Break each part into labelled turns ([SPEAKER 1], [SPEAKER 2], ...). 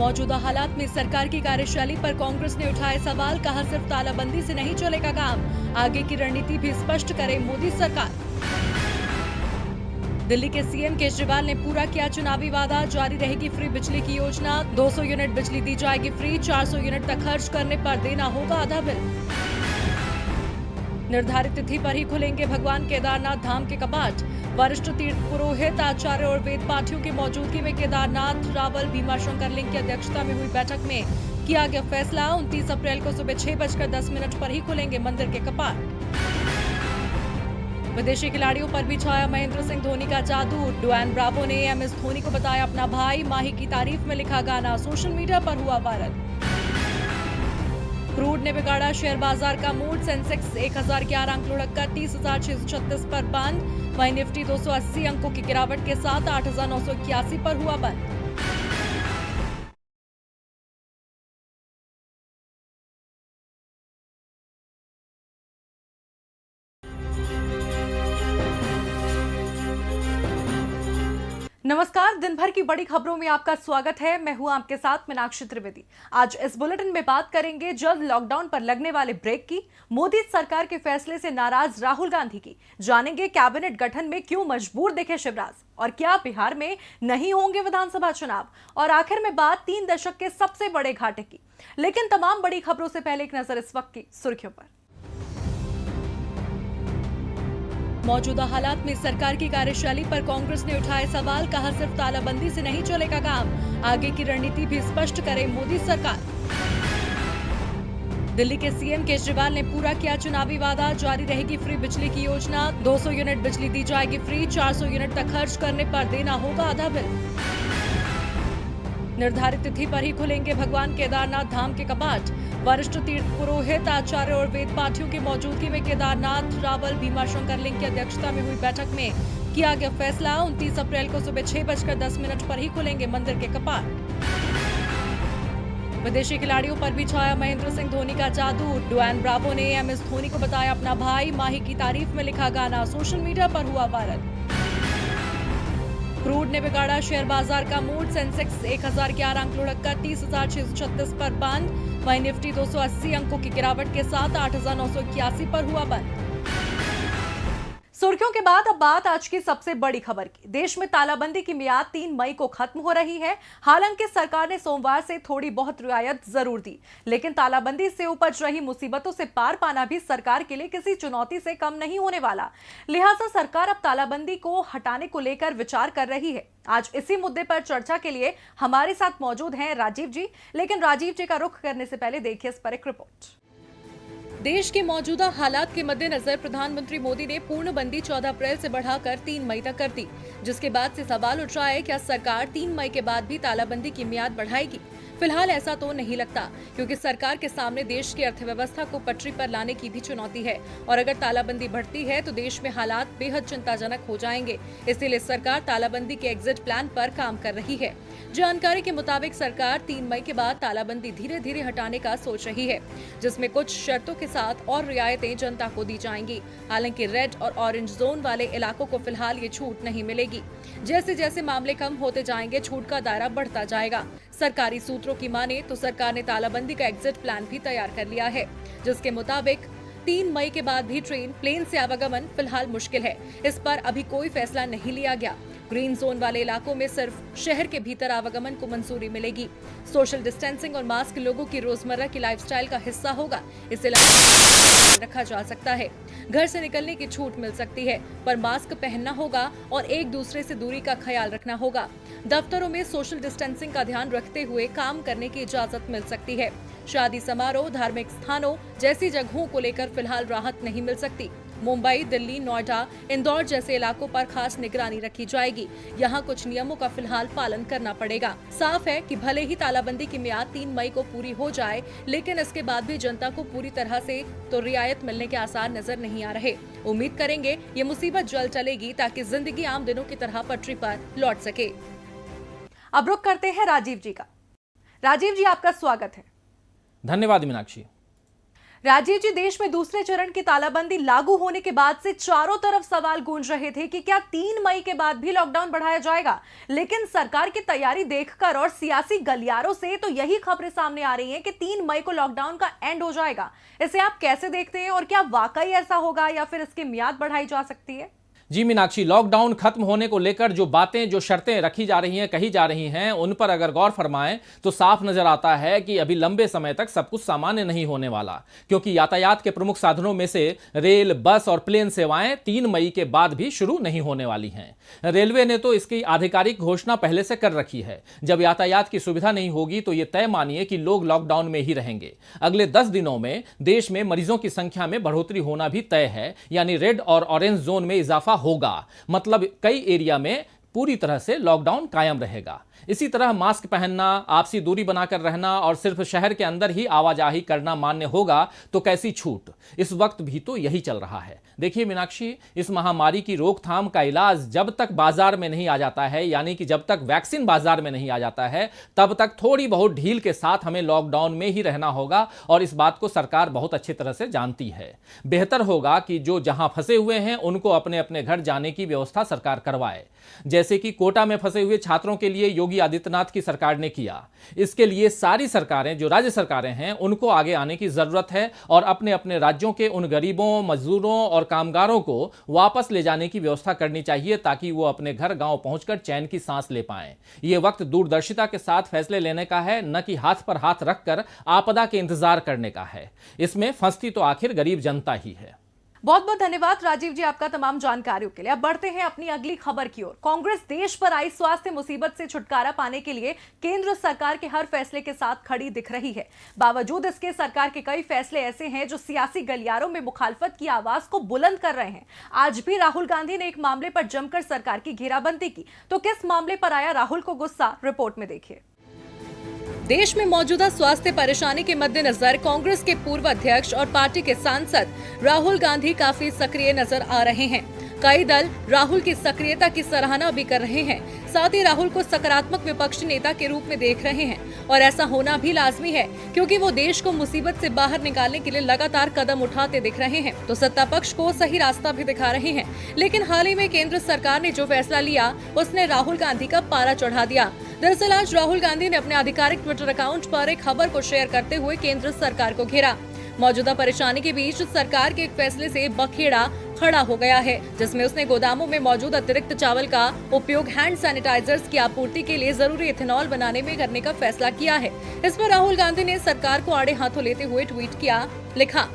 [SPEAKER 1] मौजूदा हालात में सरकार की कार्यशैली पर कांग्रेस ने उठाए सवाल, कहा सिर्फ तालाबंदी से नहीं चलेगा काम, आगे की रणनीति भी स्पष्ट करे मोदी सरकार। दिल्ली के सीएम केजरीवाल ने पूरा किया चुनावी वादा, जारी रहेगी फ्री बिजली की योजना, 200 यूनिट बिजली दी जाएगी फ्री, 400 यूनिट तक खर्च करने पर देना होगा आधा बिल। निर्धारित तिथि पर ही खुलेंगे भगवान केदारनाथ धाम के कपाट, वरिष्ठ तीर्थ पुरोहित आचार्य और वेद पाठियों की मौजूदगी में केदारनाथ रावल भीमाशंकर लिंग की अध्यक्षता में हुई बैठक में किया गया फैसला, 29 अप्रैल को सुबह 6:10 पर ही खुलेंगे मंदिर के कपाट। विदेशी खिलाड़ियों पर भी छाया महेंद्र सिंह धोनी का जादू, डुआन ब्रावो ने एमएस धोनी को बताया अपना भाई, माही की तारीफ में लिखा गाना सोशल मीडिया पर हुआ वायरल। क्रूड ने बिगाड़ा शेयर बाजार का मूड, सेंसेक्स 1011 अंक लुढ़ककर 30,636 पर बंद, वहीं निफ्टी 280 अंकों की गिरावट के साथ 8,981 पर हुआ बंद। नमस्कार, दिन भर की बड़ी खबरों में आपका स्वागत है। मैं हूं आपके साथ मीनाक्षी त्रिवेदी। आज इस बुलेटिन में बात करेंगे जल्द लॉकडाउन पर लगने वाले ब्रेक की, मोदी सरकार के फैसले से नाराज राहुल गांधी की, जानेंगे कैबिनेट गठन में क्यों मजबूर दिखे शिवराज, और क्या बिहार में नहीं होंगे विधानसभा चुनाव, और आखिर में बात 3 दशक के सबसे बड़े घाटे की। लेकिन तमाम बड़ी खबरों से पहले एक नजर इस वक्त की सुर्खियों पर। मौजूदा हालात में सरकार की कार्यशैली पर कांग्रेस ने उठाए सवाल, कहा सिर्फ तालाबंदी से नहीं चलेगा काम, आगे की रणनीति भी स्पष्ट करे मोदी सरकार। दिल्ली के सीएम केजरीवाल ने पूरा किया चुनावी वादा, जारी रहेगी फ्री बिजली की योजना, 200 यूनिट बिजली दी जाएगी फ्री, 400 यूनिट तक खर्च करने पर देना होगा आधा बिल। निर्धारित तिथि पर ही खुलेंगे भगवान केदारनाथ धाम के कपाट, वरिष्ठ तीर्थ पुरोहित आचार्य और वेद पाठियों की मौजूदगी में केदारनाथ रावल भीमाशंकर लिंग की अध्यक्षता में हुई बैठक में किया गया फैसला, 29 अप्रैल को सुबह 6:10 पर ही खुलेंगे मंदिर के कपाट। विदेशी खिलाड़ियों पर भी छाया महेंद्र सिंह धोनी का जादू, डुआन ब्रावो ने एमएस धोनी को बताया अपना भाई, माही की तारीफ में लिखा गाना सोशल मीडिया पर हुआ वायरल। क्रूड ने बिगाड़ा शेयर बाजार का मूड, सेंसेक्स 1011 अंक लुढ़ककर 30,636 पर बंद, वहीं निफ्टी 280 अंकों की गिरावट के साथ 8,981 पर हुआ बंद। सुर्खियों के बाद अब बात आज की सबसे बड़ी खबर की। देश में तालाबंदी की मियाद 3 मई को खत्म हो रही है। हालांकि सरकार ने सोमवार से थोड़ी बहुत रियायत जरूर दी, लेकिन तालाबंदी से उपज रही मुसीबतों से पार पाना भी सरकार के लिए किसी चुनौती से कम नहीं होने वाला। लिहाजा सरकार अब तालाबंदी को हटाने को लेकर विचार कर रही है। आज इसी मुद्दे पर चर्चा के लिए हमारे साथ मौजूद हैं राजीव जी, लेकिन राजीव जी का रुख करने से पहले देखिए इस पर एक रिपोर्ट। देश के मौजूदा हालात के मद्देनजर प्रधानमंत्री मोदी ने पूर्णबंदी 14 अप्रैल से बढ़ाकर 3 मई तक कर दी, जिसके बाद से सवाल उठ रहा है क्या सरकार 3 मई के बाद भी तालाबंदी की मियाद बढ़ाएगी। फिलहाल ऐसा तो नहीं लगता, क्योंकि सरकार के सामने देश की अर्थव्यवस्था को पटरी पर लाने की भी चुनौती है, और अगर तालाबंदी बढ़ती है तो देश में हालात बेहद चिंताजनक हो जाएंगे। इसीलिए सरकार तालाबंदी के एग्जिट प्लान पर काम कर रही है। जानकारी के मुताबिक सरकार 3 मई के बाद तालाबंदी धीरे धीरे हटाने का सोच रही है, जिसमें कुछ शर्तों के साथ और रियायतें जनता को दी जाएंगी। हालांकि रेड और ऑरेंज जोन वाले इलाकों को फिलहाल ये छूट नहीं मिलेगी। जैसे जैसे मामले कम होते जाएंगे, छूट का दायरा बढ़ता जाएगा। सरकारी सूत्रों की माने तो सरकार ने तालाबंदी का एग्जिट प्लान भी तैयार कर लिया है, जिसके मुताबिक 3 मई के बाद भी ट्रेन, प्लेन से आवागमन फिलहाल मुश्किल है। इस पर अभी कोई फैसला नहीं लिया गया। ग्रीन जोन वाले इलाकों में सिर्फ शहर के भीतर आवागमन को मंजूरी मिलेगी। सोशल डिस्टेंसिंग और मास्क लोगों की रोजमर्रा की लाइफस्टाइल का हिस्सा होगा। इसे रखा जा सकता है। घर से निकलने की छूट मिल सकती है, पर मास्क पहनना होगा और एक दूसरे से दूरी का ख्याल रखना होगा। दफ्तरों में सोशल डिस्टेंसिंग का ध्यान रखते हुए काम करने की इजाजत मिल सकती है। शादी समारोह, धार्मिक स्थानों जैसी जगहों को लेकर फिलहाल राहत नहीं मिल सकती। मुंबई, दिल्ली, नोएडा, इंदौर जैसे इलाकों पर खास निगरानी रखी जाएगी। यहाँ कुछ नियमों का फिलहाल पालन करना पड़ेगा। साफ है कि भले ही तालाबंदी की मियाद 3 मई को पूरी हो जाए, लेकिन इसके बाद भी जनता को पूरी तरह से तो रियायत मिलने के आसार नजर नहीं आ रहे। उम्मीद करेंगे ये मुसीबत जल्द चलेगी, ताकि जिंदगी आम दिनों की तरह पटरी पर लौट सके। अब रुख करते हैं राजीव जी का। राजीव जी, आपका स्वागत है।
[SPEAKER 2] धन्यवाद मीनाक्षी।
[SPEAKER 1] राजीव जी, देश में दूसरे चरण की तालाबंदी लागू होने के बाद से चारों तरफ सवाल गूंज रहे थे कि क्या 3 मई के बाद भी लॉकडाउन बढ़ाया जाएगा। लेकिन सरकार की तैयारी देखकर और सियासी गलियारों से तो यही खबरें सामने आ रही हैं कि 3 मई को लॉकडाउन का एंड हो जाएगा। इसे आप कैसे देखते हैं और क्या वाकई ऐसा होगा या फिर इसकी मियाद बढ़ाई जा सकती है?
[SPEAKER 2] जी मीनाक्षी, लॉकडाउन खत्म होने को लेकर जो बातें, जो शर्तें रखी जा रही हैं, कही जा रही हैं, उन पर अगर गौर फरमाएं तो साफ नजर आता है कि अभी लंबे समय तक सब कुछ सामान्य नहीं होने वाला, क्योंकि यातायात के प्रमुख साधनों में से रेल, बस और प्लेन सेवाएं 3 मई के बाद भी शुरू नहीं होने वाली हैं। रेलवे ने तो इसकी आधिकारिक घोषणा पहले से कर रखी है। जब यातायात की सुविधा नहीं होगी तो यह तय मानिए कि लोग लॉकडाउन में ही रहेंगे। अगले 10 दिनों में देश में मरीजों की संख्या में बढ़ोतरी होना भी तय है, यानी रेड और ऑरेंज जोन में इजाफा होगा। मतलब कई एरिया में पूरी तरह से लॉकडाउन कायम रहेगा। इसी तरह मास्क पहनना, आपसी दूरी बनाकर रहना और सिर्फ शहर के अंदर ही आवाजाही करना मान्य होगा। तो कैसी छूट? इस वक्त भी तो यही चल रहा है। देखिए मीनाक्षी, इस महामारी की रोकथाम का इलाज जब तक बाजार में नहीं आ जाता है, यानी कि जब तक वैक्सीन बाजार में नहीं आ जाता है, तब तक थोड़ी बहुत ढील के साथ हमें लॉकडाउन में ही रहना होगा। और इस बात को सरकार बहुत अच्छी तरह से जानती है। बेहतर होगा कि जो जहां फंसे हुए हैं उनको अपने अपने घर जाने की व्यवस्था सरकार करवाए, जैसे कि कोटा में फंसे हुए छात्रों के लिए योगी आदित्यनाथ की सरकार ने किया। इसके लिए सारी सरकारें, जो राज्य सरकारें हैं, उनको आगे आने की जरूरत है और अपने अपने राज्यों के उन गरीबों, मजदूरों और कामगारों को वापस ले जाने की व्यवस्था करनी चाहिए, ताकि वो अपने घर गांव पहुंचकर चैन की सांस ले पाएं। यह वक्त दूरदर्शिता के साथ फैसले लेने का है, न कि हाथ पर हाथ रखकर आपदा के इंतजार करने का है। इसमें फंसती तो आखिर गरीब जनता ही है।
[SPEAKER 1] बहुत बहुत धन्यवाद राजीव जी आपका तमाम जानकारियों के लिए। अब बढ़ते हैं अपनी अगली खबर की ओर। कांग्रेस देश पर आई स्वास्थ्य मुसीबत से छुटकारा पाने के लिए केंद्र सरकार के हर फैसले के साथ खड़ी दिख रही है। बावजूद इसके सरकार के कई फैसले ऐसे हैं जो सियासी गलियारों में मुखालफत की आवाज को बुलंद कर रहे हैं। आज भी राहुल गांधी ने एक मामले पर जमकर सरकार की घेराबंदी की। तो किस मामले पर आया राहुल को गुस्सा, रिपोर्ट में देखिए। देश में मौजूदा स्वास्थ्य परेशानी के मद्देनजर कांग्रेस के पूर्व अध्यक्ष और पार्टी के सांसद राहुल गांधी काफी सक्रिय नजर आ रहे हैं। कई दल राहुल की सक्रियता की सराहना भी कर रहे हैं। साथ ही राहुल को सकारात्मक विपक्षी नेता के रूप में देख रहे हैं और ऐसा होना भी लाजमी है, क्योंकि वो देश को मुसीबत से बाहर निकालने के लिए लगातार कदम उठाते दिख रहे हैं, तो सत्ता पक्ष को सही रास्ता भी दिखा रहे हैं। लेकिन हाल ही में केंद्र सरकार ने जो फैसला लिया उसने राहुल गांधी का पारा चढ़ा दिया। दरअसल आज राहुल गांधी ने अपने आधिकारिक ट्विटर अकाउंट पर एक खबर को शेयर करते हुए केंद्र सरकार को घेरा। मौजूदा परेशानी के बीच सरकार के एक फैसले से बखेड़ा खड़ा हो गया है, जिसमें उसने गोदामों में मौजूद अतिरिक्त चावल का उपयोग हैंड सैनिटाइजर्स की आपूर्ति के लिए जरूरी इथेनॉल बनाने में करने का फैसला किया है। इस पर राहुल गांधी ने सरकार को आड़े हाथों लेते हुए ट्वीट किया, लिखा,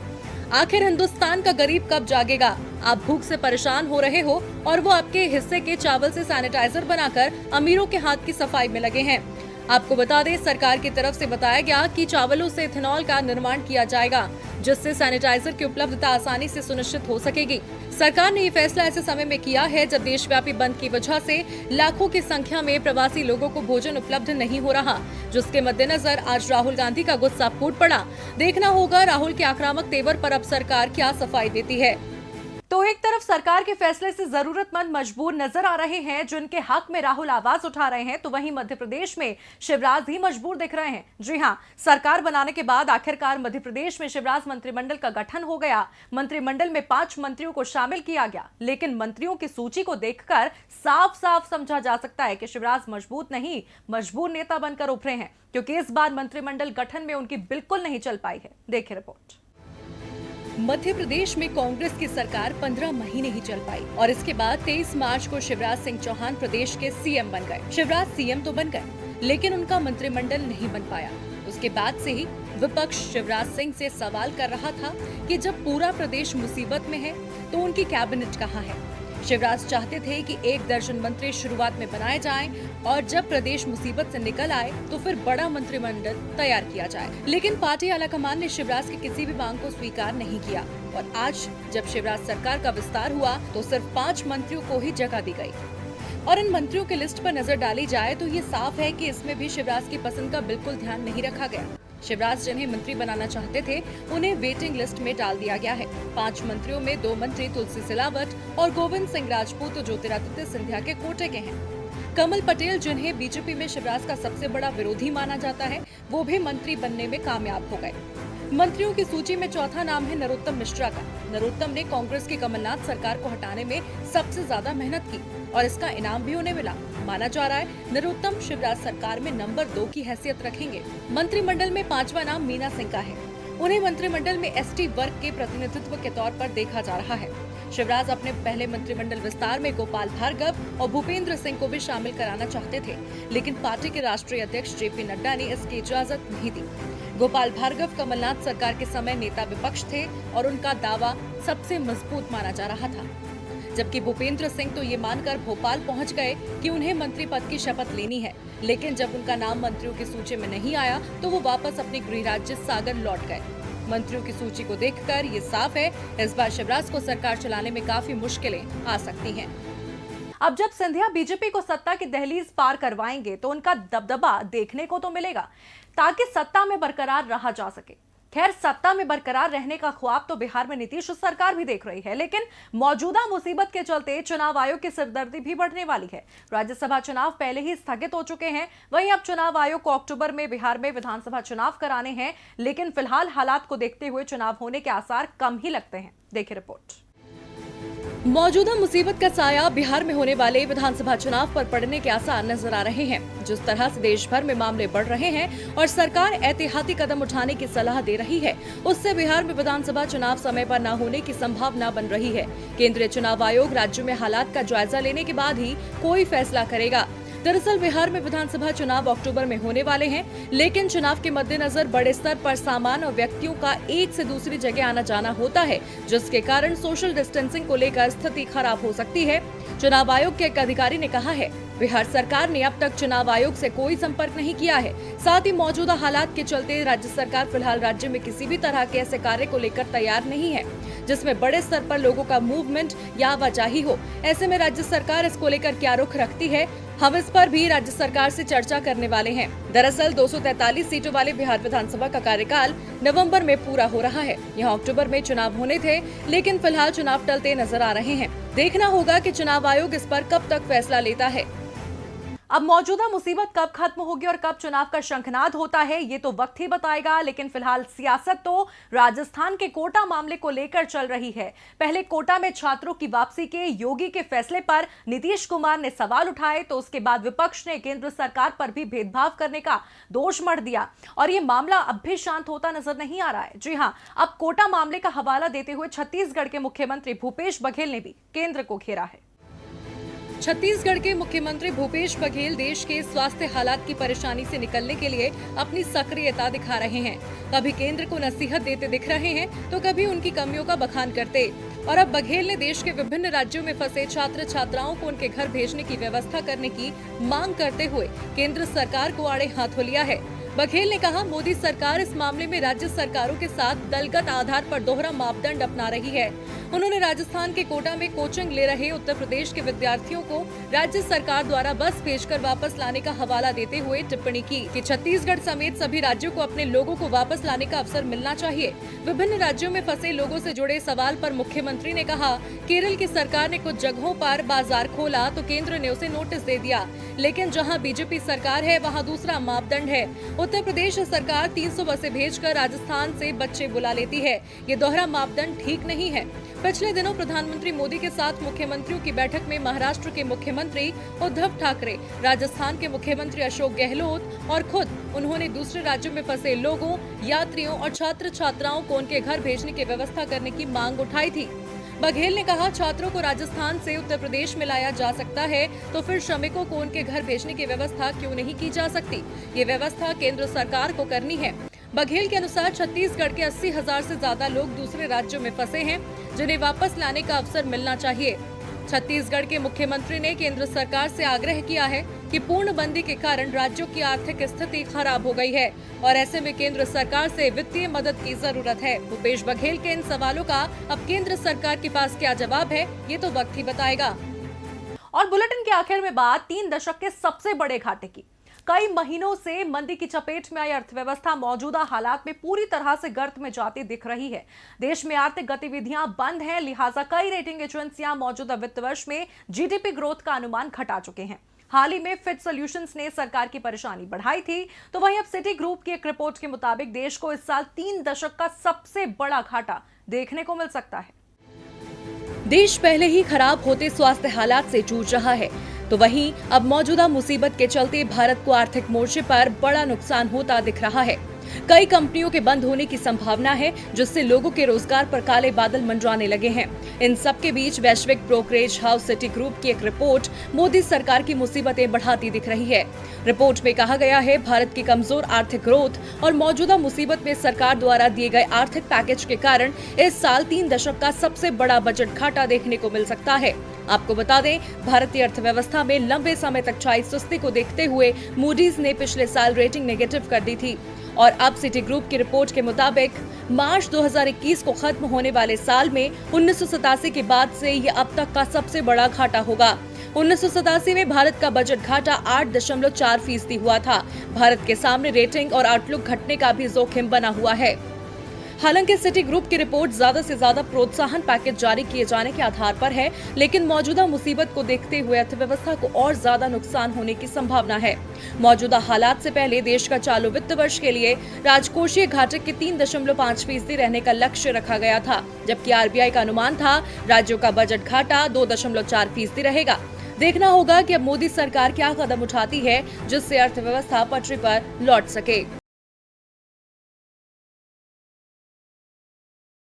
[SPEAKER 1] आखिर हिंदुस्तान का गरीब कब जागेगा? आप भूख से परेशान हो रहे हो और वो आपके हिस्से के चावल से सैनिटाइजर बनाकर अमीरों के हाथ की सफाई में लगे हैं। आपको बता दें, सरकार की तरफ से बताया गया कि चावलों से इथेनॉल का निर्माण किया जाएगा, जिससे सैनिटाइजर की उपलब्धता आसानी से सुनिश्चित हो सकेगी। सरकार ने ये फैसला ऐसे समय में किया है जब देशव्यापी बंद की वजह से लाखों की संख्या में प्रवासी लोगों को भोजन उपलब्ध नहीं हो रहा, जिसके मद्देनजर आज राहुल गांधी का गुस्सा फूट पड़ा। देखना होगा राहुल के आक्रामक तेवर पर अब सरकार क्या सफाई देती है। तो एक तरफ सरकार के फैसले से जरूरतमंद मजबूर नजर आ रहे हैं, जिनके हक में राहुल आवाज उठा रहे हैं, तो वहीं मध्य प्रदेश में शिवराज ही मजबूर दिख रहे हैं। जी हां, सरकार बनाने के बाद आखिरकार मध्य प्रदेश में शिवराज मंत्रिमंडल का गठन हो गया। मंत्रिमंडल में 5 मंत्रियों को शामिल किया गया, लेकिन मंत्रियों की सूची को देखकर साफ साफ समझा जा सकता है कि शिवराज मजबूत नहीं, मजबूर नेता बनकर उभरे हैं, क्योंकि इस बार मंत्रिमंडल गठन में उनकी बिल्कुल नहीं चल पाई है। देखिए रिपोर्ट। मध्य प्रदेश में कांग्रेस की सरकार 15 महीने ही चल पाई और इसके बाद 23 मार्च को शिवराज सिंह चौहान प्रदेश के सीएम बन गए। शिवराज सीएम तो बन गए, लेकिन उनका मंत्रिमंडल नहीं बन पाया। उसके बाद से ही विपक्ष शिवराज सिंह से सवाल कर रहा था कि जब पूरा प्रदेश मुसीबत में है तो उनकी कैबिनेट कहाँ है। शिवराज चाहते थे कि 1 दर्जन मंत्री शुरुआत में बनाए जाएं और जब प्रदेश मुसीबत से निकल आए तो फिर बड़ा मंत्रिमंडल तैयार किया जाए, लेकिन पार्टी आलाकमान ने शिवराज की किसी भी मांग को स्वीकार नहीं किया और आज जब शिवराज सरकार का विस्तार हुआ तो सिर्फ 5 मंत्रियों को ही जगह दी गई। और इन मंत्रियों की लिस्ट पर नजर डाली जाए तो ये साफ है कि इसमें भी शिवराज की पसंद का बिल्कुल ध्यान नहीं रखा गया। शिवराज जिन्हें मंत्री बनाना चाहते थे उन्हें वेटिंग लिस्ट में डाल दिया गया है। 5 मंत्रियों में 2 मंत्री तुलसी सिलावट और गोविंद सिंह राजपूत ज्योतिरादित्य सिंधिया के कोटे के हैं। कमल पटेल, जिन्हें बीजेपी में शिवराज का सबसे बड़ा विरोधी माना जाता है, वो भी मंत्री बनने में कामयाब हो गए। मंत्रियों की सूची में चौथा नाम है नरोत्तम मिश्रा का। नरोत्तम ने कांग्रेस की कमलनाथ सरकार को हटाने में सबसे ज्यादा मेहनत की और इसका इनाम भी उन्हें मिला। माना जा रहा है नरोत्तम शिवराज सरकार में नंबर 2 की हैसियत रखेंगे। मंत्रिमंडल में 5वां नाम मीना सिंह का है। उन्हें मंत्रिमंडल में एसटी वर्ग के प्रतिनिधित्व के तौर पर देखा जा रहा है। शिवराज अपने पहले मंत्रिमंडल विस्तार में गोपाल भार्गव और भूपेंद्र सिंह को भी शामिल कराना चाहते थे, लेकिन पार्टी के राष्ट्रीय अध्यक्ष जेपी नड्डा ने इसकी इजाजत नहीं दी। गोपाल भार्गव कमलनाथ सरकार के समय नेता विपक्ष थे और उनका दावा सबसे मजबूत माना जा रहा था, जबकि भूपेंद्र सिंह तो ये मानकर भोपाल पहुंच गए कि उन्हें मंत्री पद की शपथ लेनी है, लेकिन जब उनका नाम मंत्रियों की सूची में नहीं आया तो वो वापस अपने गृह राज्य सागर लौट गए। मंत्रियों की सूची को देखकर ये साफ है इस बार शिवराज को सरकार चलाने में काफी मुश्किलें आ सकती हैं। अब जब सिंधिया बीजेपी को सत्ता की दहलीज पार करवाएंगे तो उनका दबदबा देखने को तो मिलेगा, ताकि सत्ता में बरकरार रहा जा सके। खैर, सत्ता में बरकरार रहने का ख्वाब तो बिहार में नीतीश सरकार भी देख रही है, लेकिन मौजूदा मुसीबत के चलते चुनाव आयोग की सिरदर्दी भी बढ़ने वाली है। राज्यसभा चुनाव पहले ही स्थगित हो चुके हैं, वहीं अब चुनाव आयोग को अक्टूबर में बिहार में विधानसभा चुनाव कराने हैं, लेकिन फिलहाल हालात को देखते हुए चुनाव होने के आसार कम ही लगते हैं। देखिए रिपोर्ट। मौजूदा मुसीबत का साया बिहार में होने वाले विधानसभा चुनाव पर पड़ने के आसार नजर आ रहे हैं। जिस तरह से देश भर में मामले बढ़ रहे हैं और सरकार एहतियाती कदम उठाने की सलाह दे रही है, उससे बिहार में विधानसभा चुनाव समय पर न होने की संभावना बन रही है। केंद्रीय चुनाव आयोग राज्य में हालात का जायजा लेने के बाद ही कोई फैसला करेगा। दरअसल बिहार में विधानसभा चुनाव अक्टूबर में होने वाले हैं, लेकिन चुनाव के मद्देनजर बड़े स्तर पर सामान और व्यक्तियों का एक से दूसरी जगह आना जाना होता है, जिसके कारण सोशल डिस्टेंसिंग को लेकर स्थिति खराब हो सकती है। चुनाव आयोग के एक अधिकारी ने कहा है, बिहार सरकार ने अब तक चुनाव आयोग से कोई संपर्क नहीं किया है। साथ ही मौजूदा हालात के चलते राज्य सरकार फिलहाल राज्य में किसी भी तरह के ऐसे कार्य को लेकर तैयार नहीं है जिसमें बड़े स्तर पर लोगों का मूवमेंट या आवाजाही हो। ऐसे में राज्य सरकार इसको लेकर क्या रुख रखती है, हम इस पर भी राज्य सरकार से चर्चा करने वाले हैं। दरअसल 243 सीटों वाले बिहार विधानसभा का कार्यकाल नवंबर में पूरा हो रहा है। यहाँ अक्टूबर में चुनाव होने थे, लेकिन फिलहाल चुनाव टलते नजर आ रहे हैं। देखना होगा कि चुनाव आयोग इस पर कब तक फैसला लेता है। अब मौजूदा मुसीबत कब खत्म होगी और कब चुनाव का शंखनाद होता है, ये तो वक्त ही बताएगा, लेकिन फिलहाल सियासत तो राजस्थान के कोटा मामले को लेकर चल रही है। पहले कोटा में छात्रों की वापसी के योगी के फैसले पर नीतीश कुमार ने सवाल उठाए, तो उसके बाद विपक्ष ने केंद्र सरकार पर भी भेदभाव करने का दोष मढ़ दिया और ये मामला अब भी शांत होता नजर नहीं आ रहा है। जी हां, अब कोटा मामले का हवाला देते हुए छत्तीसगढ़ के मुख्यमंत्री भूपेश बघेल ने भी केंद्र को घेरा है। छत्तीसगढ़ के मुख्यमंत्री भूपेश बघेल देश के स्वास्थ्य हालात की परेशानी से निकलने के लिए अपनी सक्रियता दिखा रहे हैं। कभी केंद्र को नसीहत देते दिख रहे हैं तो कभी उनकी कमियों का बखान करते। और अब बघेल ने देश के विभिन्न राज्यों में फंसे छात्र छात्राओं को उनके घर भेजने की व्यवस्था करने की मांग करते हुए केंद्र सरकार को आड़े हाथों लिया है। बघेल ने कहा, मोदी सरकार इस मामले में राज्य सरकारों के साथ दलगत आधार पर दोहरा मापदंड अपना रही है। उन्होंने राजस्थान के कोटा में कोचिंग ले रहे उत्तर प्रदेश के विद्यार्थियों को राज्य सरकार द्वारा बस भेजकर वापस लाने का हवाला देते हुए टिप्पणी की कि छत्तीसगढ़ समेत सभी राज्यों को अपने लोगों को वापस लाने का अवसर मिलना चाहिए। विभिन्न राज्यों में फंसे लोगों से जुड़े सवाल पर मुख्यमंत्री ने कहा, केरल की सरकार ने कुछ जगहों पर बाजार खोला तो केंद्र ने उसे नोटिस दे दिया, लेकिन जहाँ बीजेपी सरकार है वहाँ दूसरा मापदंड है। उत्तर प्रदेश सरकार 300 बसें भेजकर राजस्थान से बच्चे बुला लेती है। ये दोहरा मापदंड ठीक नहीं है। पिछले दिनों प्रधानमंत्री मोदी के साथ मुख्यमंत्रियों की बैठक में महाराष्ट्र के मुख्यमंत्री उद्धव ठाकरे, राजस्थान के मुख्यमंत्री अशोक गहलोत और खुद उन्होंने दूसरे राज्यों में फंसे लोगों, यात्रियों और छात्र छात्राओं को उनके घर भेजने की व्यवस्था करने की मांग उठाई थी। बघेल ने कहा, छात्रों को राजस्थान से उत्तर प्रदेश में लाया जा सकता है तो फिर श्रमिकों को उनके घर भेजने की व्यवस्था क्यों नहीं की जा सकती? ये व्यवस्था केंद्र सरकार को करनी है। बघेल के अनुसार छत्तीसगढ़ के 80,000 से ज्यादा लोग दूसरे राज्यों में फंसे हैं, जिन्हें वापस लाने का अवसर मिलना चाहिए। छत्तीसगढ़ के मुख्यमंत्री ने केंद्र सरकार से आग्रह किया है कि पूर्णबंदी के कारण राज्यों की आर्थिक स्थिति खराब हो गई है और ऐसे में केंद्र सरकार से वित्तीय मदद की जरूरत है। भूपेश बघेल के इन सवालों का अब केंद्र सरकार के पास क्या जवाब है, ये तो वक्त ही बताएगा। और बुलेटिन के आखिर में बात 3 दशक के सबसे बड़े घाटे की। कई महीनों से मंदी की चपेट में आई अर्थव्यवस्था मौजूदा हालात में पूरी तरह से गर्त में जाती दिख रही है। देश में आर्थिक गतिविधियां बंद हैं, लिहाजा कई रेटिंग एजेंसियां मौजूदा वित्त वर्ष में जीडीपी ग्रोथ का अनुमान घटा चुके हैं। हाल ही में फिच सॉल्यूशंस ने सरकार की परेशानी बढ़ाई थी, तो वहीं अब सिटी ग्रुप की एक रिपोर्ट के मुताबिक देश को इस साल 3 दशक का सबसे बड़ा घाटा देखने को मिल सकता है। देश पहले ही खराब होते स्वास्थ्य हालात से जूझ रहा है, तो वहीं अब मौजूदा मुसीबत के चलते भारत को आर्थिक मोर्चे पर बड़ा नुकसान होता दिख रहा है। कई कंपनियों के बंद होने की संभावना है, जिससे लोगों के रोजगार पर काले बादल मंडराने लगे हैं। इन सब के बीच वैश्विक ब्रोकरेज हाउस सिटी ग्रुप की एक रिपोर्ट मोदी सरकार की मुसीबतें बढ़ाती दिख रही है। रिपोर्ट में कहा गया है, भारत की कमजोर आर्थिक ग्रोथ और मौजूदा मुसीबत में सरकार द्वारा दिए गए आर्थिक पैकेज के कारण इस साल 3 दशक का सबसे बड़ा बजट घाटा देखने को मिल सकता है। आपको बता दें, भारतीय अर्थव्यवस्था में लंबे समय तक छाई सुस्ती को देखते हुए मूडीज ने पिछले साल रेटिंग नेगेटिव कर दी थी और अब सिटी ग्रुप की रिपोर्ट के मुताबिक मार्च 2021 को खत्म होने वाले साल में 1987 के बाद से ये अब तक का सबसे बड़ा घाटा होगा। 1987 में भारत का बजट घाटा 8.4% हुआ था। भारत के सामने रेटिंग और आउटलुक घटने का भी जोखिम बना हुआ है। हालांकि सिटी ग्रुप की रिपोर्ट ज्यादा से ज्यादा प्रोत्साहन पैकेज जारी किए जाने के आधार पर है, लेकिन मौजूदा मुसीबत को देखते हुए अर्थव्यवस्था को और ज्यादा नुकसान होने की संभावना है। मौजूदा हालात से पहले देश का चालू वित्त वर्ष के लिए राजकोषीय घाटे के 3.5% रहने का लक्ष्य रखा गया था, जबकि आरबीआई का अनुमान था राज्यों का बजट घाटा 2.4% रहेगा। देखना होगा कि अब मोदी सरकार क्या कदम उठाती है, जिससे अर्थव्यवस्था पटरी पर लौट सके।